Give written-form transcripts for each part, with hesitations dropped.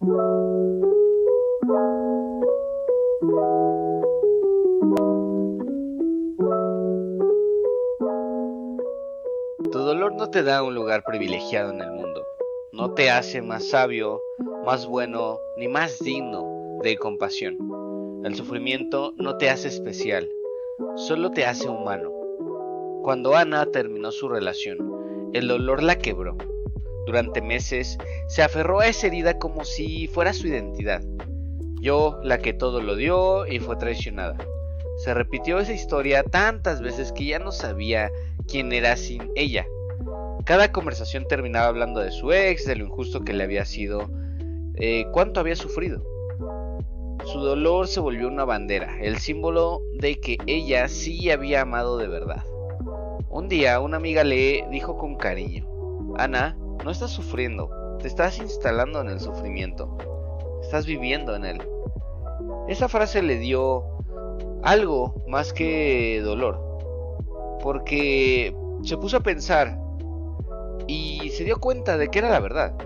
Tu dolor no te da un lugar privilegiado en el mundo. No te hace más sabio, más bueno, ni más digno de compasión. El sufrimiento no te hace especial, solo te hace humano. Cuando Ana terminó su relación, el dolor la quebró. Durante meses se aferró a esa herida como si fuera su identidad. Yo, la que todo lo dio y fue traicionada. Se repitió esa historia tantas veces que ya no sabía quién era sin ella. Cada conversación terminaba hablando de su ex, de lo injusto que le había sido, cuánto había sufrido. Su dolor se volvió una bandera, el símbolo de que ella sí había amado de verdad. Un día una amiga le dijo con cariño: Ana, no estás sufriendo, te estás instalando en el sufrimiento, estás viviendo en él. Esa frase le dio algo más que dolor, porque se puso a pensar y se dio cuenta de que era la verdad.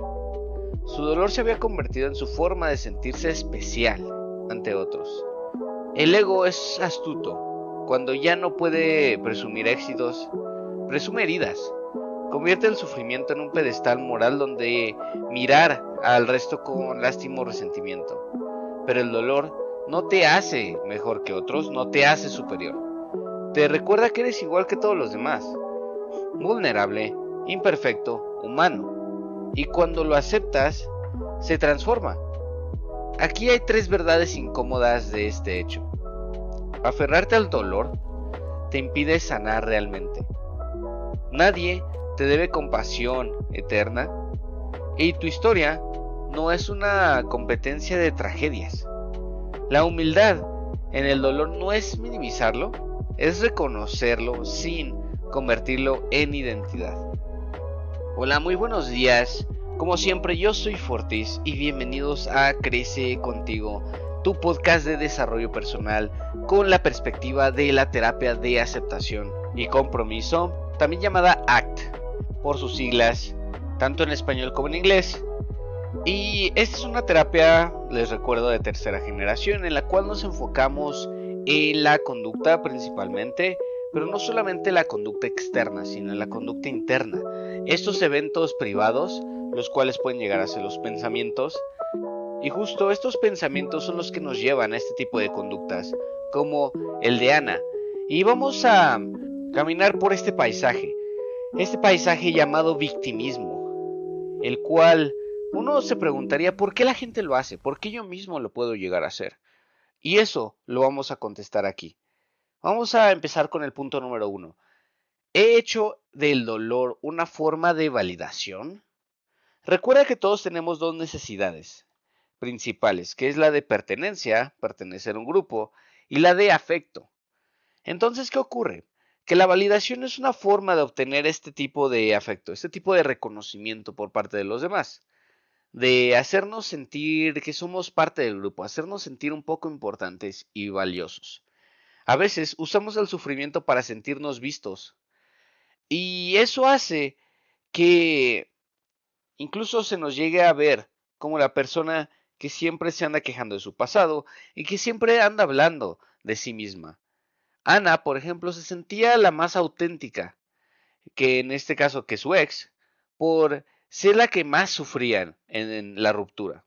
Su dolor se había convertido en su forma de sentirse especial ante otros. El ego es astuto. Cuando ya no puede presumir éxitos, presume heridas. Convierte el sufrimiento en un pedestal moral donde mirar al resto con lástima o resentimiento. Pero el dolor no te hace mejor que otros, no te hace superior. Te recuerda que eres igual que todos los demás. Vulnerable, imperfecto, humano. Y cuando lo aceptas, se transforma. Aquí hay tres verdades incómodas de este hecho. Aferrarte al dolor te impide sanar realmente. Nadie te debe compasión eterna y tu historia no es una competencia de tragedias. La humildad en el dolor no es minimizarlo, es reconocerlo sin convertirlo en identidad. Hola, muy buenos días. Como siempre, yo soy Fortis y bienvenidos a Crece Contigo, tu podcast de desarrollo personal con la perspectiva de la terapia de aceptación y compromiso, también llamada ACT por sus siglas, tanto en español como en inglés. Y esta es una terapia, les recuerdo, de tercera generación, en la cual nos enfocamos en la conducta principalmente, pero no solamente la conducta externa, sino en la conducta interna. Estos eventos privados, los cuales pueden llegar a ser los pensamientos, y justo estos pensamientos son los que nos llevan a este tipo de conductas, como el de Ana. Y vamos a caminar por este paisaje llamado victimismo, el cual uno se preguntaría por qué la gente lo hace, por qué yo mismo lo puedo llegar a hacer. Y eso lo vamos a contestar aquí. Vamos a empezar con el punto número 1. ¿He hecho del dolor una forma de validación? Recuerda que todos tenemos dos necesidades principales, que es la de pertenencia, pertenecer a un grupo, y la de afecto. Entonces, ¿qué ocurre? Que la validación es una forma de obtener este tipo de afecto, este tipo de reconocimiento por parte de los demás, de hacernos sentir que somos parte del grupo, hacernos sentir un poco importantes y valiosos. A veces usamos el sufrimiento para sentirnos vistos, y eso hace que incluso se nos llegue a ver como la persona que siempre se anda quejando de su pasado y que siempre anda hablando de sí misma. Ana, por ejemplo, se sentía la más auténtica, que en este caso que su ex, por ser la que más sufría en la ruptura.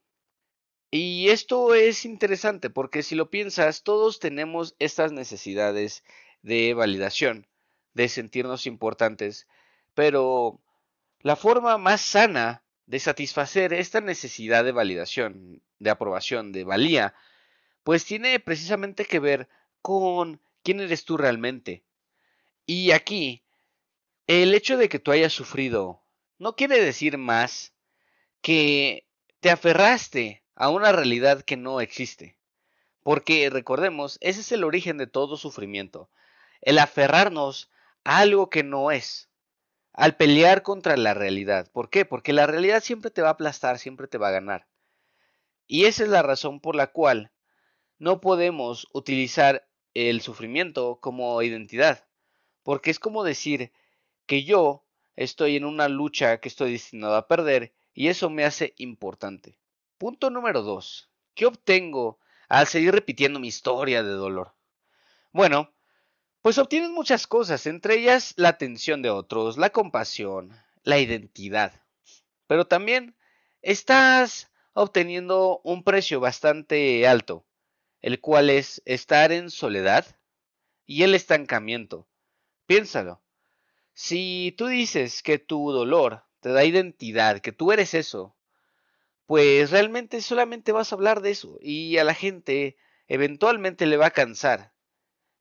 Y esto es interesante porque si lo piensas, todos tenemos estas necesidades de validación, de sentirnos importantes, pero la forma más sana de satisfacer esta necesidad de validación, de aprobación, de valía, pues tiene precisamente que ver con quién eres tú realmente. Y aquí, el hecho de que tú hayas sufrido no quiere decir más que te aferraste a una realidad que no existe. Porque recordemos, ese es el origen de todo sufrimiento, el aferrarnos a algo que no es, al pelear contra la realidad. ¿Por qué? Porque la realidad siempre te va a aplastar, siempre te va a ganar. Y esa es la razón por la cual no podemos utilizar el sufrimiento como identidad. Porque es como decir que yo estoy en una lucha que estoy destinado a perder y eso me hace importante. Punto número 2. ¿Qué obtengo al seguir repitiendo mi historia de dolor? Bueno, pues obtienes muchas cosas, entre ellas la atención de otros, la compasión, la identidad. Pero también estás obteniendo un precio bastante alto, el cual es estar en soledad y el estancamiento. Piénsalo. Si tú dices que tu dolor te da identidad, que tú eres eso, pues realmente solamente vas a hablar de eso y a la gente eventualmente le va a cansar.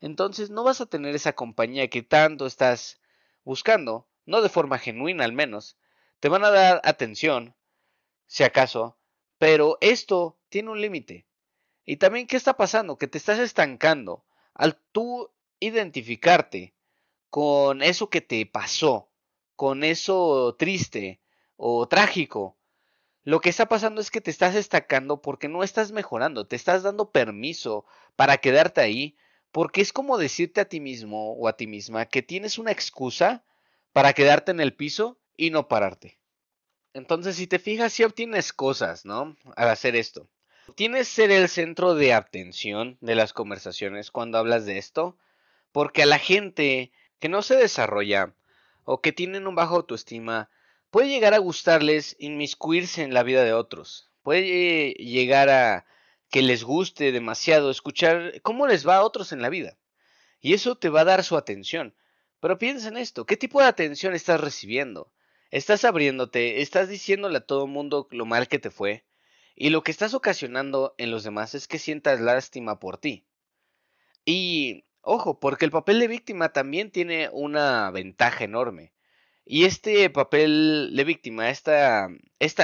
Entonces no vas a tener esa compañía que tanto estás buscando, no de forma genuina al menos. Te van a dar atención, si acaso, pero esto tiene un límite. Y también, ¿qué está pasando? Que te estás estancando al tú identificarte con eso que te pasó, con eso triste o trágico. Lo que está pasando es que te estás estancando porque no estás mejorando, te estás dando permiso para quedarte ahí, porque es como decirte a ti mismo o a ti misma que tienes una excusa para quedarte en el piso y no pararte. Entonces, si te fijas, si obtienes cosas, ¿no? Al hacer esto. Tienes ser el centro de atención de las conversaciones cuando hablas de esto, porque a la gente que no se desarrolla o que tienen un bajo autoestima, puede llegar a gustarles inmiscuirse en la vida de otros. Puede llegar a que les guste demasiado escuchar cómo les va a otros en la vida. Y eso te va a dar su atención. Pero piensa en esto, ¿qué tipo de atención estás recibiendo? Estás abriéndote, estás diciéndole a todo el mundo lo mal que te fue, y lo que estás ocasionando en los demás es que sientas lástima por ti. Y ojo, porque el papel de víctima también tiene una ventaja enorme. Y este papel de víctima, esta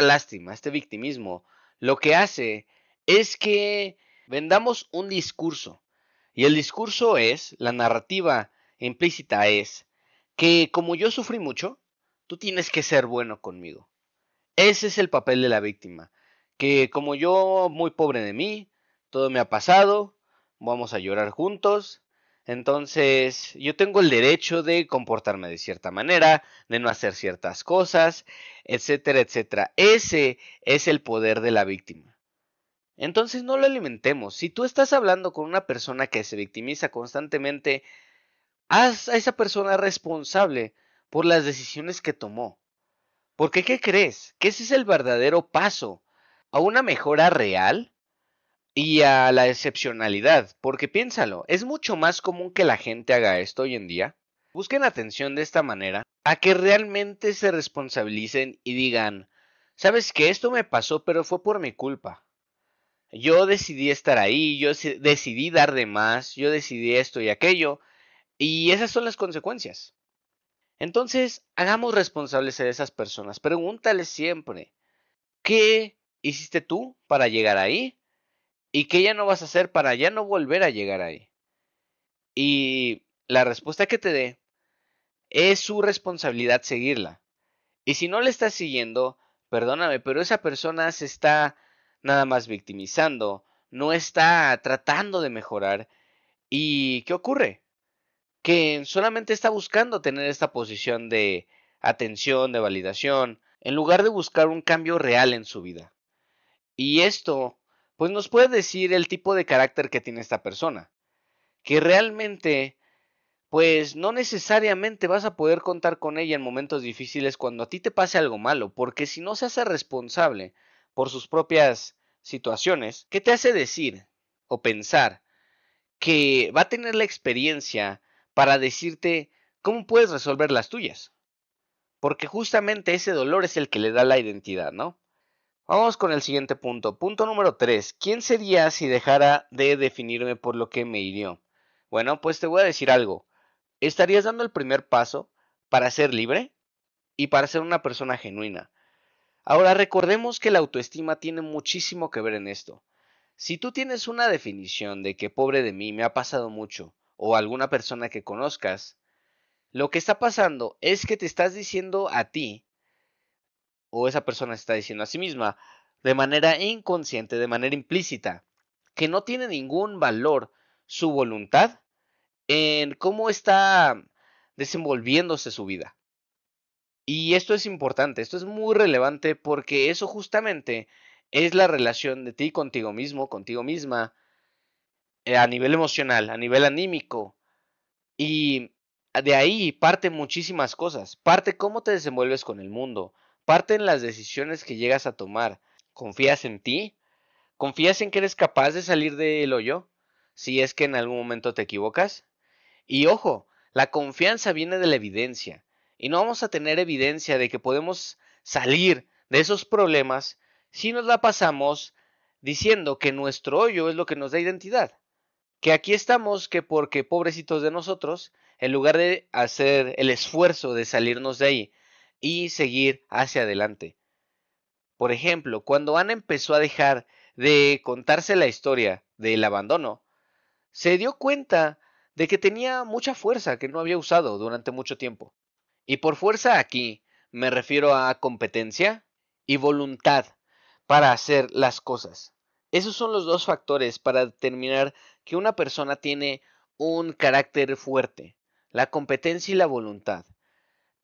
lástima, este victimismo, lo que hace es que vendamos un discurso. Y el discurso es, la narrativa implícita es, que como yo sufrí mucho, tú tienes que ser bueno conmigo. Ese es el papel de la víctima. Que como yo, muy pobre de mí, todo me ha pasado, vamos a llorar juntos. Entonces, yo tengo el derecho de comportarme de cierta manera, de no hacer ciertas cosas, etcétera, etcétera. Ese es el poder de la víctima. Entonces, no lo alimentemos. Si tú estás hablando con una persona que se victimiza constantemente, haz a esa persona responsable por las decisiones que tomó. Porque, ¿qué crees? Que ese es el verdadero paso a una mejora real y a la excepcionalidad. Porque piénsalo, es mucho más común que la gente haga esto hoy en día. Busquen atención de esta manera a que realmente se responsabilicen y digan, ¿sabes qué? Esto me pasó, pero fue por mi culpa. Yo decidí estar ahí, yo decidí dar de más, yo decidí esto y aquello, y esas son las consecuencias. Entonces, hagamos responsables a esas personas. Pregúntales siempre, ¿qué hiciste tú para llegar ahí? ¿Y qué ya no vas a hacer para ya no volver a llegar ahí? Y la respuesta que te dé es su responsabilidad seguirla. Y si no le estás siguiendo, perdóname, pero esa persona se está nada más victimizando, no está tratando de mejorar. ¿Y qué ocurre? Que solamente está buscando tener esta posición de atención, de validación, en lugar de buscar un cambio real en su vida. Y esto, pues nos puede decir el tipo de carácter que tiene esta persona, que realmente, pues no necesariamente vas a poder contar con ella en momentos difíciles cuando a ti te pase algo malo, porque si no se hace responsable por sus propias situaciones, ¿qué te hace decir o pensar que va a tener la experiencia para decirte cómo puedes resolver las tuyas? Porque justamente ese dolor es el que le da la identidad, ¿no? Vamos con el siguiente punto. Punto número 3. ¿Quién sería si dejara de definirme por lo que me hirió? Bueno, pues te voy a decir algo. Estarías dando el primer paso para ser libre y para ser una persona genuina. Ahora recordemos que la autoestima tiene muchísimo que ver en esto. Si tú tienes una definición de que pobre de mí me ha pasado mucho, o alguna persona que conozcas, lo que está pasando es que te estás diciendo a ti, o esa persona se está diciendo a sí misma, de manera inconsciente, de manera implícita, que no tiene ningún valor su voluntad en cómo está desenvolviéndose su vida. Y esto es importante, esto es muy relevante porque eso justamente es la relación de ti contigo mismo, contigo misma, a nivel emocional, a nivel anímico. Y de ahí parten muchísimas cosas. Parte cómo te desenvuelves con el mundo. Parten las decisiones que llegas a tomar. ¿Confías en ti? ¿Confías en que eres capaz de salir del hoyo? Si es que en algún momento te equivocas. Y ojo, la confianza viene de la evidencia. Y no vamos a tener evidencia de que podemos salir de esos problemas si nos la pasamos diciendo que nuestro hoyo es lo que nos da identidad. Que aquí estamos, que porque pobrecitos de nosotros, en lugar de hacer el esfuerzo de salirnos de ahí y seguir hacia adelante. Por ejemplo, cuando Ana empezó a dejar de contarse la historia del abandono, se dio cuenta de que tenía mucha fuerza que no había usado durante mucho tiempo. Y por fuerza aquí me refiero a competencia y voluntad para hacer las cosas. Esos son los dos factores para determinar que una persona tiene un carácter fuerte, la competencia y la voluntad.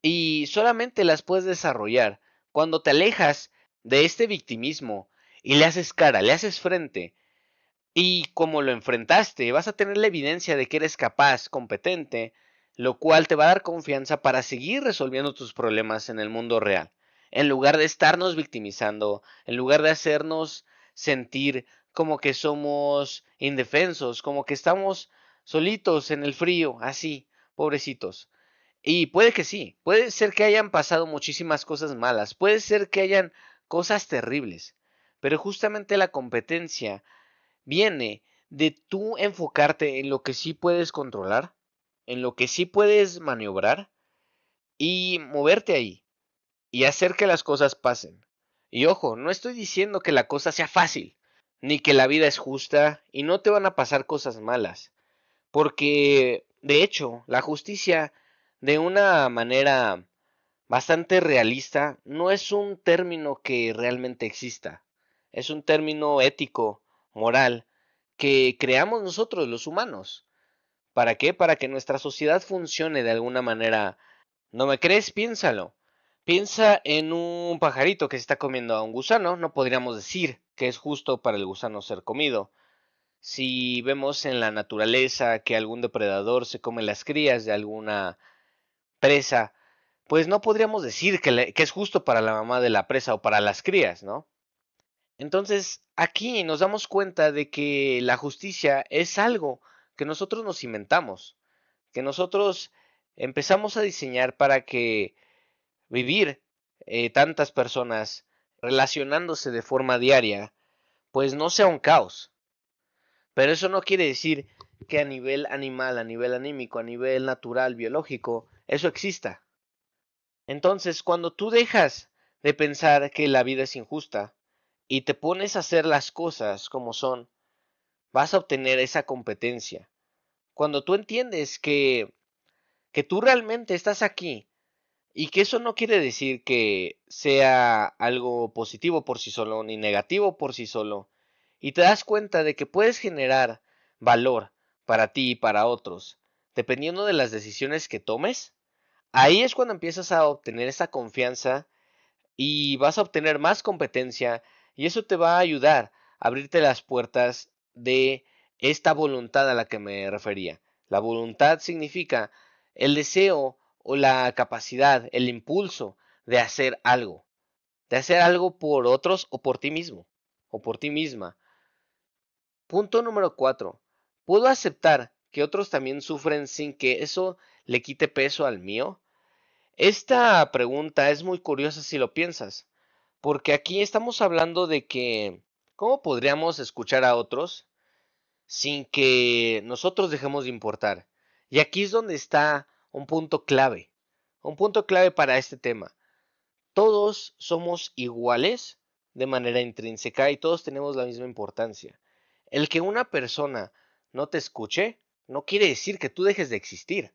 Y solamente las puedes desarrollar cuando te alejas de este victimismo y le haces cara, le haces frente. Y como lo enfrentaste, vas a tener la evidencia de que eres capaz, competente, lo cual te va a dar confianza para seguir resolviendo tus problemas en el mundo real. En lugar de estarnos victimizando, en lugar de hacernos sentir como que somos indefensos, como que estamos solitos en el frío, así, pobrecitos. Y puede que sí, puede ser que hayan pasado muchísimas cosas malas, puede ser que hayan cosas terribles, pero justamente la competencia viene de tú enfocarte en lo que sí puedes controlar, en lo que sí puedes maniobrar y moverte ahí y hacer que las cosas pasen. Y ojo, no estoy diciendo que la cosa sea fácil, ni que la vida es justa y no te van a pasar cosas malas, porque de hecho la justicia de una manera bastante realista no es un término que realmente exista, es un término ético, moral, que creamos nosotros los humanos. ¿Para qué? Para que nuestra sociedad funcione de alguna manera. ¿No me crees? Piénsalo. Piensa en un pajarito que se está comiendo a un gusano, no podríamos decir que es justo para el gusano ser comido. Si vemos en la naturaleza que algún depredador se come las crías de alguna presa, pues no podríamos decir que es justo para la mamá de la presa o para las crías, ¿no? Entonces, aquí nos damos cuenta de que la justicia es algo que nosotros nos inventamos, que nosotros empezamos a diseñar para que vivir tantas personas relacionándose de forma diaria, pues no sea un caos. Pero eso no quiere decir que a nivel animal, a nivel anímico, a nivel natural, biológico, eso exista. Entonces, cuando tú dejas de pensar que la vida es injusta y te pones a hacer las cosas como son, vas a obtener esa competencia. Cuando tú entiendes que tú realmente estás aquí y que eso no quiere decir que sea algo positivo por sí solo ni negativo por sí solo, y te das cuenta de que puedes generar valor para ti y para otros, dependiendo de las decisiones que tomes, ahí es cuando empiezas a obtener esa confianza y vas a obtener más competencia y eso te va a ayudar a abrirte las puertas de esta voluntad a la que me refería. La voluntad significa el deseo o la capacidad, el impulso de hacer algo por otros o por ti mismo o por ti misma. Punto número 4. ¿Puedo aceptar que otros también sufren sin que eso le quite peso al mío? Esta pregunta es muy curiosa si lo piensas, porque aquí estamos hablando de que ¿cómo podríamos escuchar a otros sin que nosotros dejemos de importar? Y aquí es donde está un punto clave para este tema. Todos somos iguales de manera intrínseca y todos tenemos la misma importancia. El que una persona no te escuche no quiere decir que tú dejes de existir.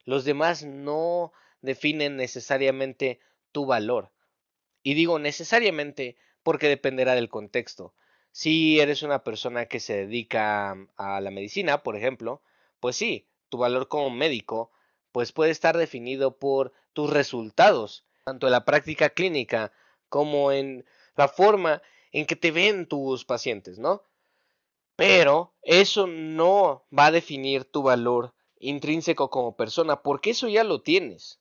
Los demás no definen necesariamente tu valor. Y digo necesariamente porque dependerá del contexto. Si eres una persona que se dedica a la medicina, por ejemplo, pues sí, tu valor como médico pues puede estar definido por tus resultados, tanto en la práctica clínica como en la forma en que te ven tus pacientes, ¿no? Pero eso no va a definir tu valor intrínseco como persona, porque eso ya lo tienes.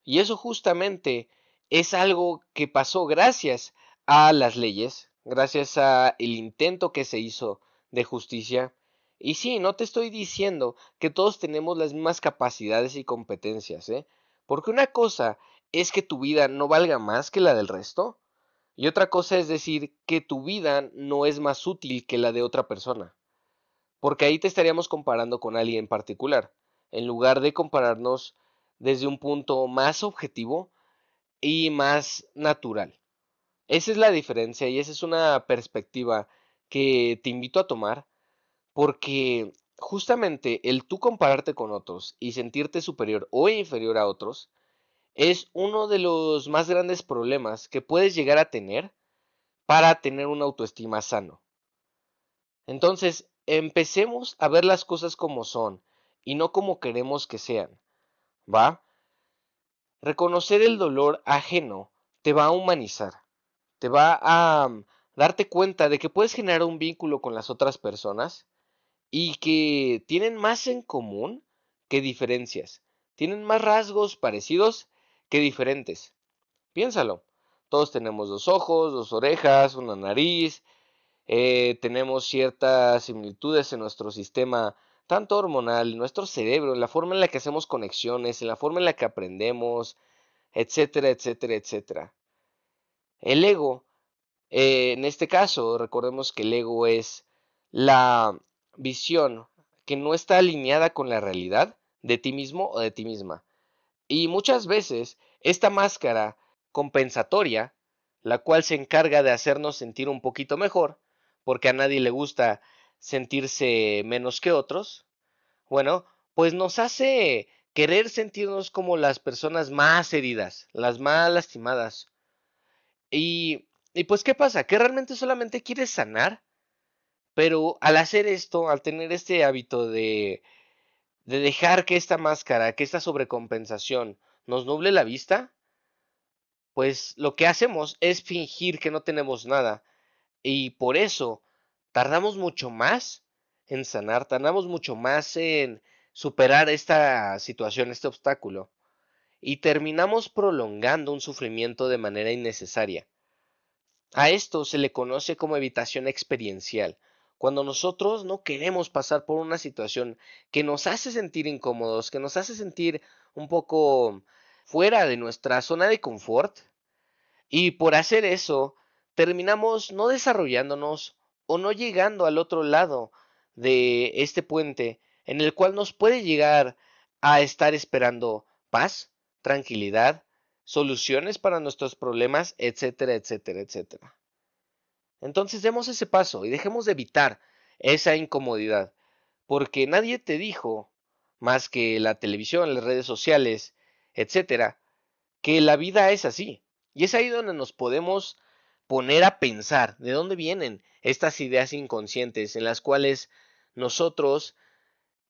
Y eso justamente es algo que pasó gracias a las leyes, gracias a el intento que se hizo de justicia. Y sí, no te estoy diciendo que todos tenemos las mismas capacidades y competencias, ¿eh? Porque una cosa es que tu vida no valga más que la del resto, y otra cosa es decir que tu vida no es más útil que la de otra persona. Porque ahí te estaríamos comparando con alguien en particular, en lugar de compararnos desde un punto más objetivo y más natural. Esa es la diferencia y esa es una perspectiva que te invito a tomar porque justamente el tú compararte con otros y sentirte superior o inferior a otros es uno de los más grandes problemas que puedes llegar a tener para tener una autoestima sano. Entonces, empecemos a ver las cosas como son y no como queremos que sean, ¿va? Reconocer el dolor ajeno te va a humanizar, te va a darte cuenta de que puedes generar un vínculo con las otras personas y que tienen más en común que diferencias, tienen más rasgos parecidos que diferentes. Piénsalo, todos tenemos dos ojos, dos orejas, una nariz, tenemos ciertas similitudes en nuestro sistema, tanto hormonal, en nuestro cerebro, en la forma en la que hacemos conexiones, en la forma en la que aprendemos, etcétera, etcétera, etcétera. El ego, en este caso, recordemos que el ego es la visión que no está alineada con la realidad de ti mismo o de ti misma. Y muchas veces esta máscara compensatoria, la cual se encarga de hacernos sentir un poquito mejor, porque a nadie le gusta sentirse menos que otros, bueno, pues nos hace querer sentirnos como las personas más heridas, las más lastimadas. Y pues, ¿qué pasa? Que realmente solamente quieres sanar, pero al hacer esto, al tener este hábito de dejar que esta máscara, que esta sobrecompensación nos nuble la vista, pues lo que hacemos es fingir que no tenemos nada. Y por eso tardamos mucho más en sanar, tardamos mucho más en superar esta situación, este obstáculo. Y terminamos prolongando un sufrimiento de manera innecesaria. A esto se le conoce como evitación experiencial, cuando nosotros no queremos pasar por una situación que nos hace sentir incómodos, que nos hace sentir un poco fuera de nuestra zona de confort, y por hacer eso terminamos no desarrollándonos o no llegando al otro lado de este puente en el cual nos puede llegar a estar esperando paz, tranquilidad, soluciones para nuestros problemas, etcétera, etcétera, etcétera. Entonces demos ese paso y dejemos de evitar esa incomodidad, porque nadie te dijo, más que la televisión, las redes sociales, etcétera, que la vida es así. Y es ahí donde nos podemos poner a pensar de dónde vienen estas ideas inconscientes en las cuales nosotros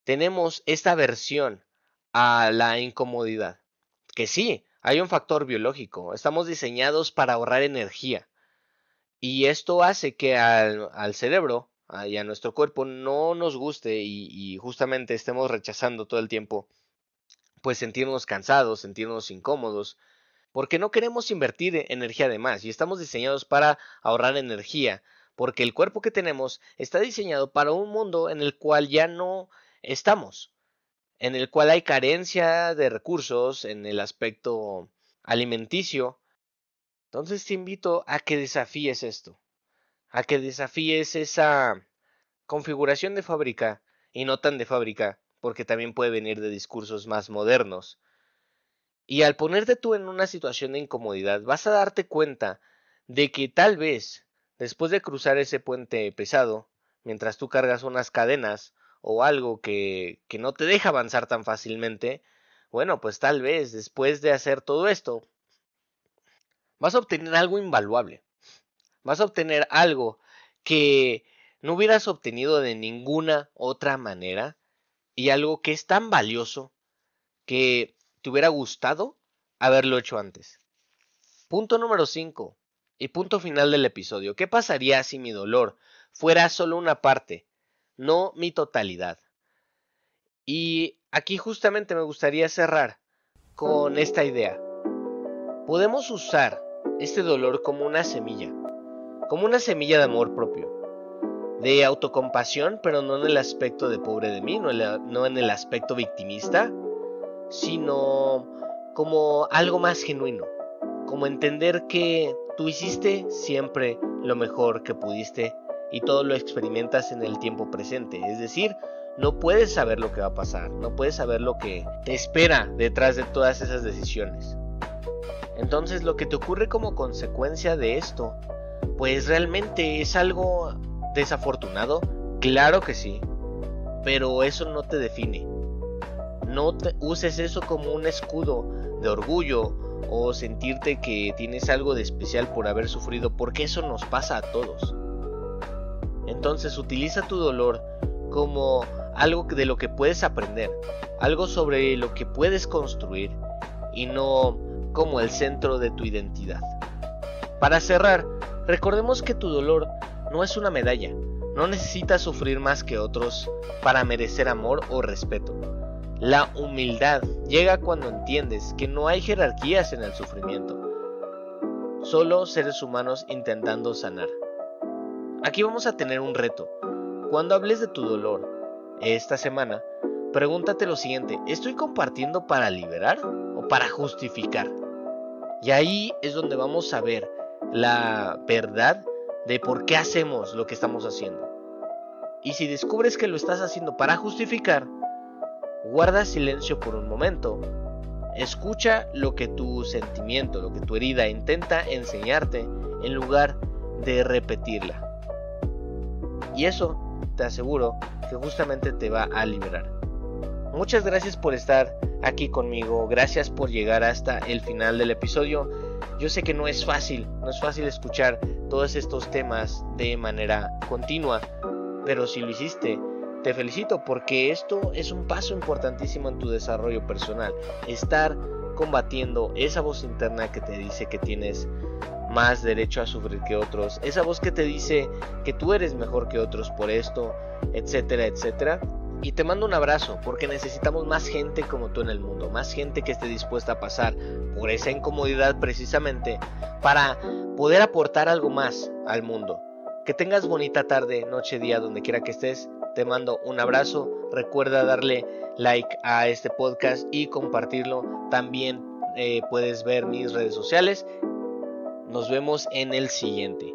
tenemos esta aversión a la incomodidad. Que sí, hay un factor biológico, estamos diseñados para ahorrar energía. Y esto hace que al cerebro y a nuestro cuerpo no nos guste y justamente estemos rechazando todo el tiempo, pues sentirnos cansados, sentirnos incómodos, porque no queremos invertir energía de más y estamos diseñados para ahorrar energía, porque el cuerpo que tenemos está diseñado para un mundo en el cual ya no estamos, en el cual hay carencia de recursos en el aspecto alimenticio. Entonces te invito a que desafíes esto, a que desafíes esa configuración de fábrica y no tan de fábrica, porque también puede venir de discursos más modernos. Y al ponerte tú en una situación de incomodidad, vas a darte cuenta de que tal vez, después de cruzar ese puente pesado, mientras tú cargas unas cadenas o algo que no te deja avanzar tan fácilmente, bueno, pues tal vez después de hacer todo esto, vas a obtener algo invaluable. Vas a obtener algo que no hubieras obtenido de ninguna otra manera y algo que es tan valioso que te hubiera gustado haberlo hecho antes. Punto número 5. Y punto final del episodio. ¿Qué pasaría si mi dolor fuera solo una parte, no mi totalidad? Y aquí justamente me gustaría cerrar con esta idea. Podemos usar este dolor como una semilla de amor propio, de autocompasión, pero no en el aspecto de pobre de mí, no en el aspecto victimista, sino como algo más genuino, como entender que tú hiciste siempre lo mejor que pudiste y todo lo experimentas en el tiempo presente, es decir, no puedes saber lo que va a pasar, no puedes saber lo que te espera detrás de todas esas decisiones. Entonces lo que te ocurre como consecuencia de esto, pues realmente es algo desafortunado, claro que sí, pero eso no te define. No uses eso como un escudo de orgullo o sentirte que tienes algo de especial por haber sufrido, porque eso nos pasa a todos. Entonces utiliza tu dolor como algo de lo que puedes aprender, algo sobre lo que puedes construir y no como el centro de tu identidad. Para cerrar, recordemos que tu dolor no es una medalla, no necesitas sufrir más que otros para merecer amor o respeto. La humildad llega cuando entiendes que no hay jerarquías en el sufrimiento, solo seres humanos intentando sanar. Aquí vamos a tener un reto. Cuando hables de tu dolor esta semana, pregúntate lo siguiente: ¿estoy compartiendo para liberar o para justificar? Y ahí es donde vamos a ver la verdad de por qué hacemos lo que estamos haciendo. Y si descubres que lo estás haciendo para justificar, guarda silencio por un momento. Escucha lo que tu sentimiento, lo que tu herida intenta enseñarte en lugar de repetirla. Y eso, te aseguro, que justamente te va a liberar. Muchas gracias por estar aquí conmigo, gracias por llegar hasta el final del episodio. Yo sé que no es fácil escuchar todos estos temas de manera continua, pero si lo hiciste, te felicito, porque esto es un paso importantísimo en tu desarrollo personal. Estar combatiendo esa voz interna que te dice que tienes más derecho a sufrir que otros, esa voz que te dice que tú eres mejor que otros por esto, etcétera, etcétera. Y te mando un abrazo, porque necesitamos más gente como tú en el mundo, más gente que esté dispuesta a pasar por esa incomodidad precisamente para poder aportar algo más al mundo. Que tengas bonita tarde, noche, día, donde quiera que estés. Te mando un abrazo. Recuerda darle like a este podcast y compartirlo. También puedes ver mis redes sociales. Nos vemos en el siguiente.